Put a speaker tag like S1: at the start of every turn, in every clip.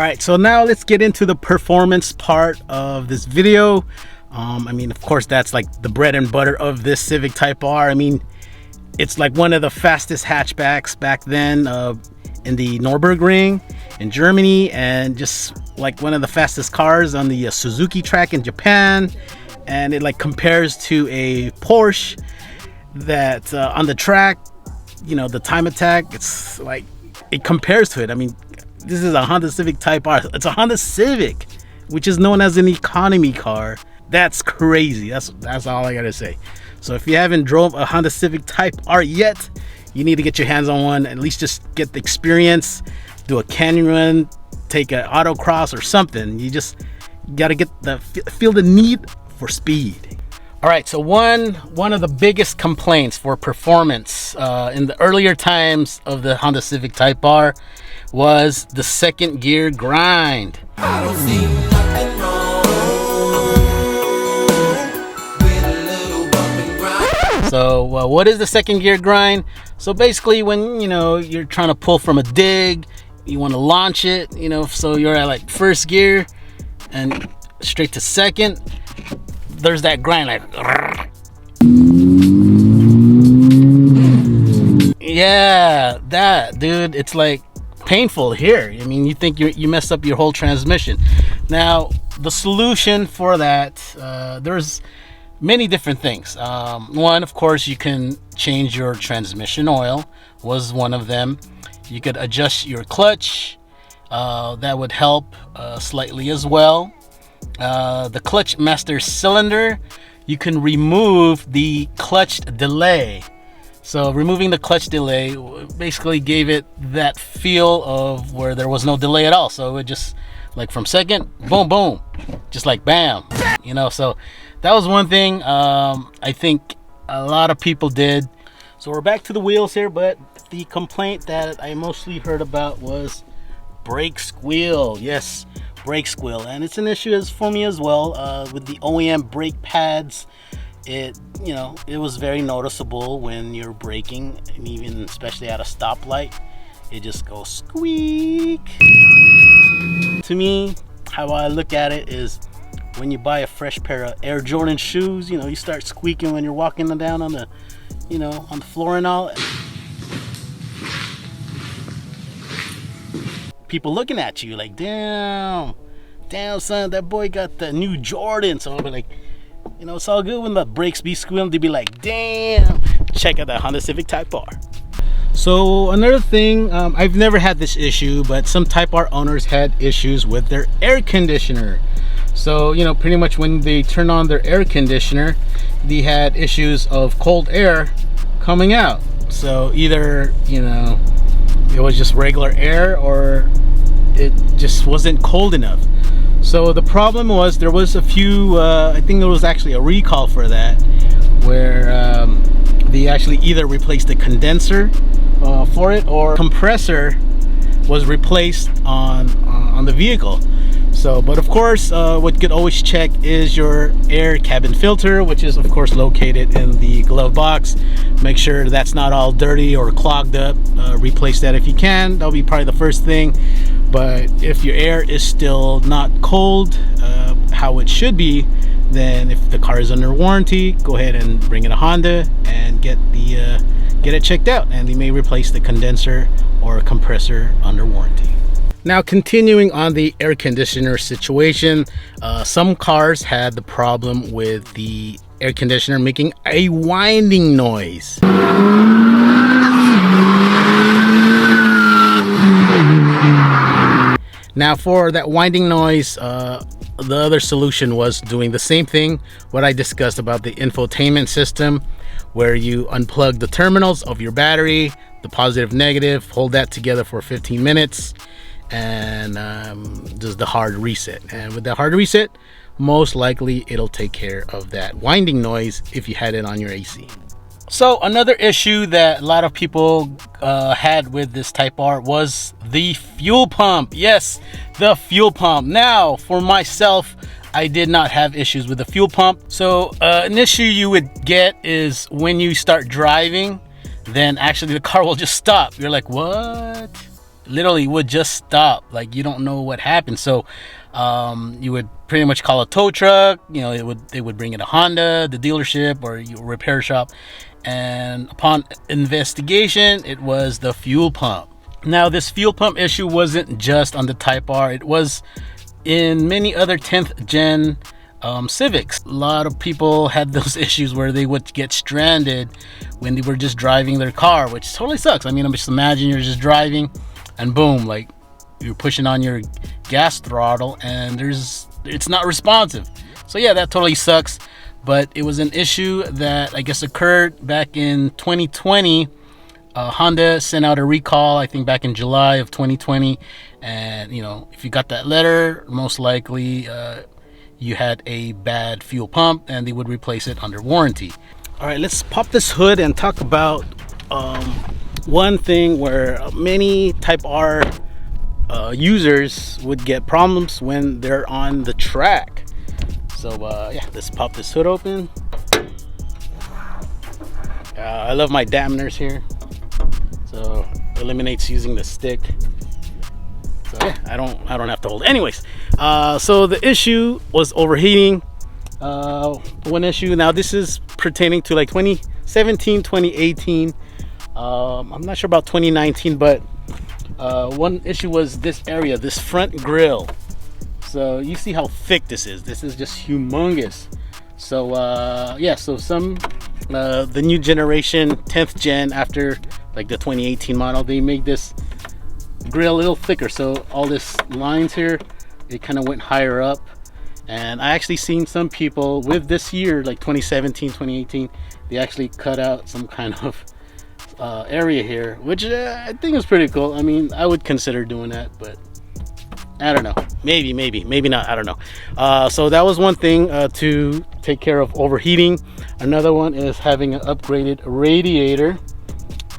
S1: right, so now let's get into the performance part of this video. I mean, of course, that's like the bread and butter of this Civic Type R. I mean, it's like one of the fastest hatchbacks back then in the Nürburgring in Germany, and just like one of the fastest cars on the Suzuki track in Japan. And it like compares to a Porsche that on the track, you know, the time attack, it's like it compares to it. I mean, this is a Honda Civic Type R. It's a Honda Civic, which is known as an economy car. That's crazy. That's all I gotta say. So if you haven't drove a Honda Civic Type R yet, you need to get your hands on one. At least just get the experience, do a canyon run, take an autocross or something. You just gotta get feel the need for speed. All right, so one of the biggest complaints for performance in the earlier times of the Honda Civic Type R was the second gear grind. I don't see nothing wrong with a little bump and grind. So what is the second gear grind? So basically, when you're trying to pull from a dig, you want to launch it, so you're at like first gear and straight to second. There's that grind, like, yeah, that, dude, it's like painful here. I mean, you think you messed up your whole transmission. Now, the solution for that, there's many different things. One, of course, you can change your transmission oil, was one of them. You could adjust your clutch. That would help slightly as well. The clutch master cylinder, you can remove the clutch delay. So removing the clutch delay basically gave it that feel of where there was no delay at all. So it would just, like, from second, boom, boom, just like bam, so that was one thing I think a lot of people did. So we're back to the wheels here, but the complaint that I mostly heard about was brake squeal. Yes, brake squeal, and it's an issue for me as well with the OEM brake pads. It was very noticeable when you're braking, and even especially at a stoplight, it just goes squeak. To me, how I look at it is when you buy a fresh pair of Air Jordan shoes, you start squeaking when you're walking them down on the on the floor and all. People looking at you like, damn son, that boy got the new Jordan. So I'll be like, it's all good when the brakes be squealing to be like, damn, check out that Honda Civic Type R. So another thing, I've never had this issue, but some Type R owners had issues with their air conditioner. So pretty much when they turn on their air conditioner, they had issues of cold air coming out. So either it was just regular air, or it just wasn't cold enough. So the problem was there was a few, I think there was actually a recall for that, where they actually either replaced the condenser for it, or compressor was replaced on the vehicle. So, but of course, what you could always check is your air cabin filter, which is of course located in the glove box. Make sure that's not all dirty or clogged up. Replace that if you can. That'll be probably the first thing. But if your air is still not cold, how it should be, then if the car is under warranty, go ahead and bring it to Honda and get it checked out, and they may replace the condenser or compressor under warranty. Now, continuing on the air conditioner situation, some cars had the problem with the air conditioner making a whining noise. Now, for that whining noise, the other solution was doing the same thing, what I discussed about the infotainment system, where you unplug the terminals of your battery, the positive, negative, hold that together for 15 minutes, and does the hard reset. And with the hard reset, most likely it'll take care of that whining noise if you had it on your AC. So another issue that a lot of people had with this Type R was the fuel pump. Yes, the fuel pump. Now, for myself, I did not have issues with the fuel pump. So an issue you would get is when you start driving, then actually the car will just stop. You're like, what? literally would just stop. Like, you don't know what happened. So you would pretty much call a tow truck. You know, they would bring it to Honda, the dealership, or your repair shop, and upon investigation, it was the fuel pump. Now, this fuel pump issue wasn't just on the Type R. It was in many other 10th gen Civics. A lot of people had those issues where they would get stranded when they were just driving their car, which totally sucks. I mean, I'm just imagine you're just driving and boom, like you're pushing on your gas throttle and it's not responsive. So yeah, that totally sucks. But it was an issue that I guess occurred back in 2020. Honda sent out a recall, I think back in July of 2020. And you know, if you got that letter, most likely you had a bad fuel pump and they would replace it under warranty. All right, let's pop this hood and talk about one thing where many Type R users would get problems when they're on the track. So yeah, let's pop this hood open. I love my dampeners here, so eliminates using the stick. So yeah, I don't have to hold. Anyways, so the issue was overheating. One issue. Now this is pertaining to like 2017, 2018. I'm not sure about 2019, but one issue was this area, this front grill. So you see how thick this is. This is just humongous. So yeah, so some the new generation, 10th gen, after like the 2018 model, they made this grill a little thicker. So all this lines here, it kind of went higher up. And I actually seen some people with this year, like 2017, 2018, they actually cut out some kind of area here, which I think is pretty cool. I mean, I would consider doing that, but I don't know. Maybe not. I don't know. So that was one thing to take care of overheating. Another one is having an upgraded radiator.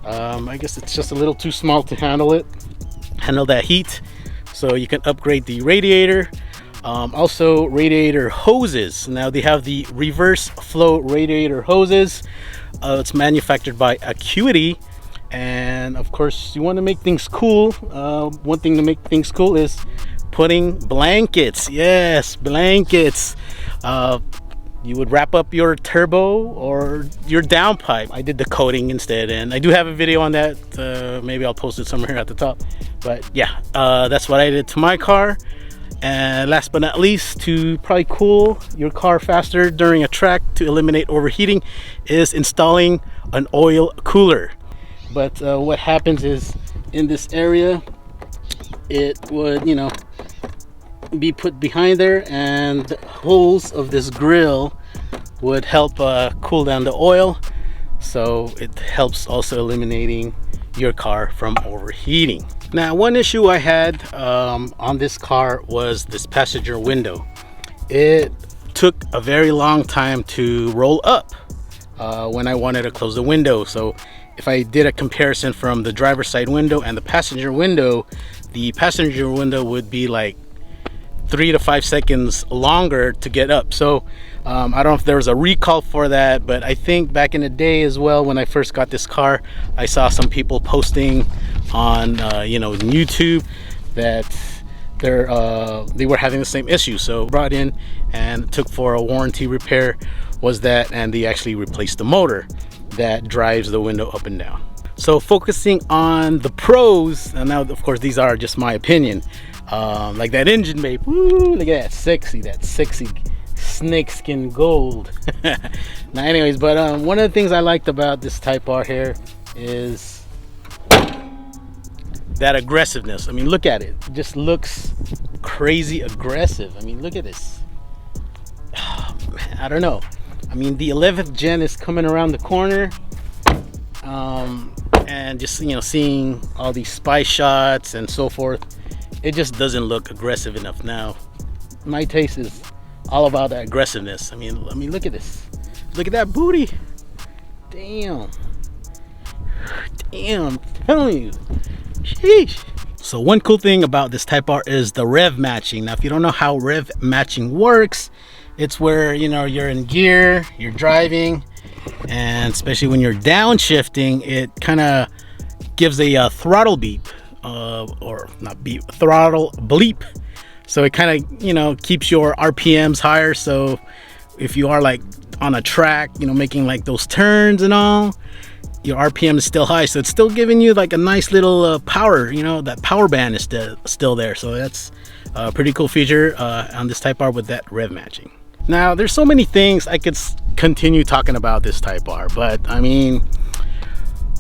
S1: I guess it's just a little too small to handle that heat. So you can upgrade the radiator. Also radiator hoses. Now they have the reverse flow radiator hoses. It's manufactured by Acuity, and of course you want to make things cool. One thing to make things cool is putting blankets. Yes, blankets. You would wrap up your turbo or your downpipe. I did the coating instead, and I do have a video on that. Maybe I'll post it somewhere at the top. But yeah, that's what I did to my car. And last but not least, to probably cool your car faster during a track to eliminate overheating, is installing an oil cooler. But what happens is, in this area, it would, you know, be put behind there, and the holes of this grill would help cool down the oil. So it helps also eliminating your car from overheating. Now, one issue I had on this car was this passenger window. It took a very long time to roll up when I wanted to close the window. So if I did a comparison from the driver's side window and the passenger window would be like 3 to 5 seconds longer to get up. So I don't know if there was a recall for that, but I think back in the day as well, when I first got this car, I saw some people posting on you know, YouTube that they were having the same issue. So brought in and took for a warranty repair was that, and they actually replaced the motor that drives the window up and down. So focusing on the pros, and now of course these are just my opinion, like that engine bay. Woo, look at that sexy snakeskin gold. Now anyways, but one of the things I liked about this Type R here is that aggressiveness. I mean, look at it. It just looks crazy aggressive. I mean, look at this. Oh, man, I don't know. I mean, the 11th gen is coming around the corner, and just, you know, seeing all these spy shots and so forth, it just doesn't look aggressive enough. Now my taste is all about that aggressiveness. I mean, look at this. Look at that booty. Damn, I'm telling you. Sheesh. So one cool thing about this Type R is the Rev Matching. Now if you don't know how Rev Matching works, it's where, you know, you're in gear, you're driving, and especially when you're downshifting, it kind of gives a throttle beep or not beep, throttle bleep. So it kind of, you know, keeps your RPMs higher. So if you are like on a track, you know, making like those turns and all, your RPM is still high. So it's still giving you like a nice little power, you know, that power band is still there. So that's a pretty cool feature on this Type R with that rev matching. Now there's so many things I could continue talking about this Type R, but I mean,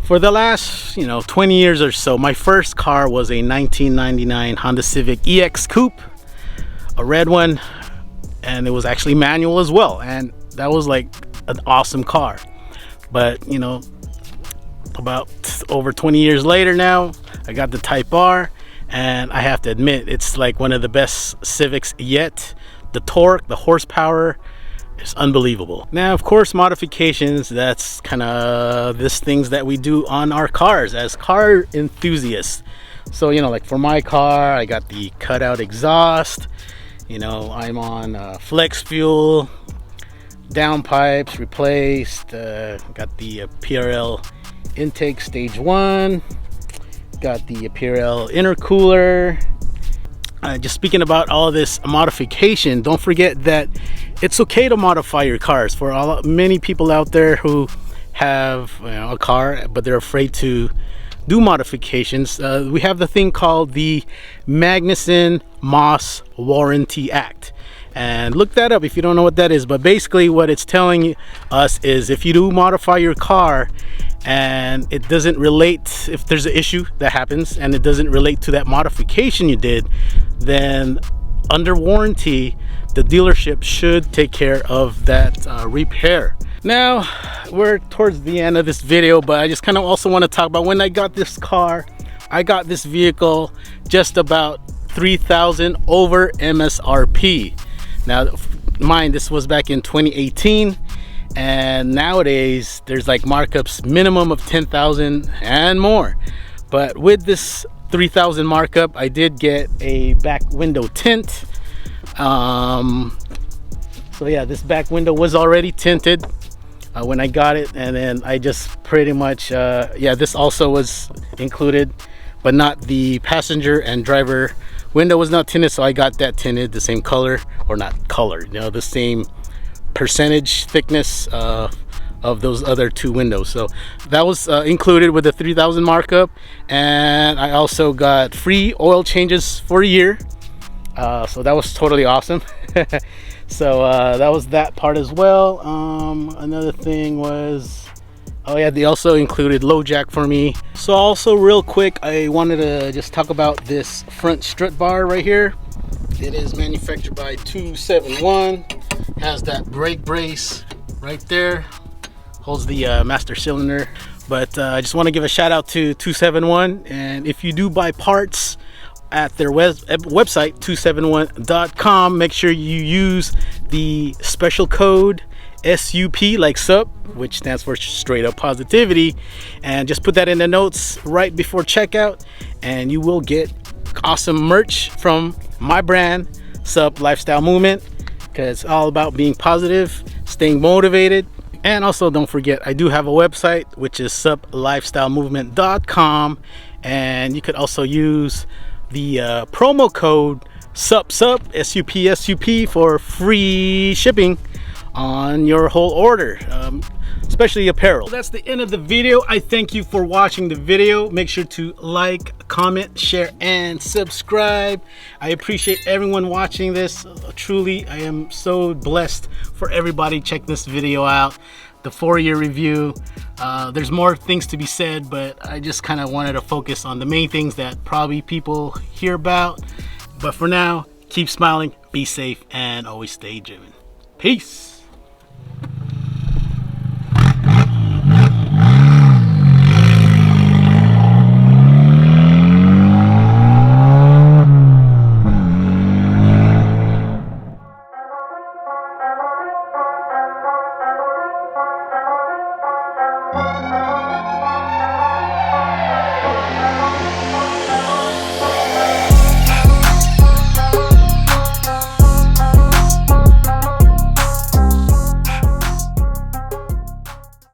S1: for the last, you know, 20 years or so, my first car was a 1999 Honda Civic EX Coupe, a red one, and it was actually manual as well, and that was like an awesome car. But you know, about over 20 years later now, I got the Type R, and I have to admit, it's like one of the best Civics yet. The torque, the horsepower, it's unbelievable. Now, of course, modifications, that's kind of this things that we do on our cars as car enthusiasts. So, you know, like for my car, I got the cutout exhaust, you know, I'm on flex fuel, downpipes replaced, got the PRL intake stage 1, got the PRL intercooler. Just speaking about all this modification, don't forget that it's okay to modify your cars. For many people out there who have, you know, a car but they're afraid to do modifications, we have the thing called the Magnuson-Moss Warranty Act, and look that up if you don't know what that is. But basically what it's telling us is if you do modify your car and it doesn't relate, if there's an issue that happens and it doesn't relate to that modification you did, then under warranty the dealership should take care of that repair. Now we're towards the end of this video, but I just kind of also want to talk about when I got this car. I got this vehicle just about $3,000 over MSRP. Now mind, this was back in 2018, and nowadays there's like markups minimum of 10,000 and more. But with this 3,000 markup, I did get a back window tint. So yeah, this back window was already tinted when I got it, and then I just pretty much yeah, this also was included, but not the passenger and driver window was not tinted, so I got that tinted the same color, or not color, you know, the same percentage thickness of those other two windows. So that was included with the 3,000 markup, and I also got free oil changes for a year. So that was totally awesome. So that was that part as well. Another thing was, oh yeah, they also included low jack for me. So also real quick, I wanted to just talk about this front strut bar right here. It is manufactured by 271. Has that brake brace right there, holds the master cylinder. But I just want to give a shout out to 271, and if you do buy parts at their website 271.com, make sure you use the special code SUP, like SUP, which stands for straight up positivity, and just put that in the notes right before checkout, and you will get awesome merch from my brand, SUP Lifestyle Movement, because it's all about being positive, staying motivated. And also don't forget, I do have a website, which is suplifestylemovement.com, and you could also use the promo code SUP SUP for free shipping on your whole order, especially apparel. That's the end of the video. I thank you for watching the video. Make sure to like, comment, share, and subscribe. I appreciate everyone watching this. Truly, I am so blessed for everybody. Check this video out, the 4-year review. There's more things to be said, but I just kind of wanted to focus on the main things that probably people hear about. But for now, keep smiling, be safe, and always stay driven. Peace.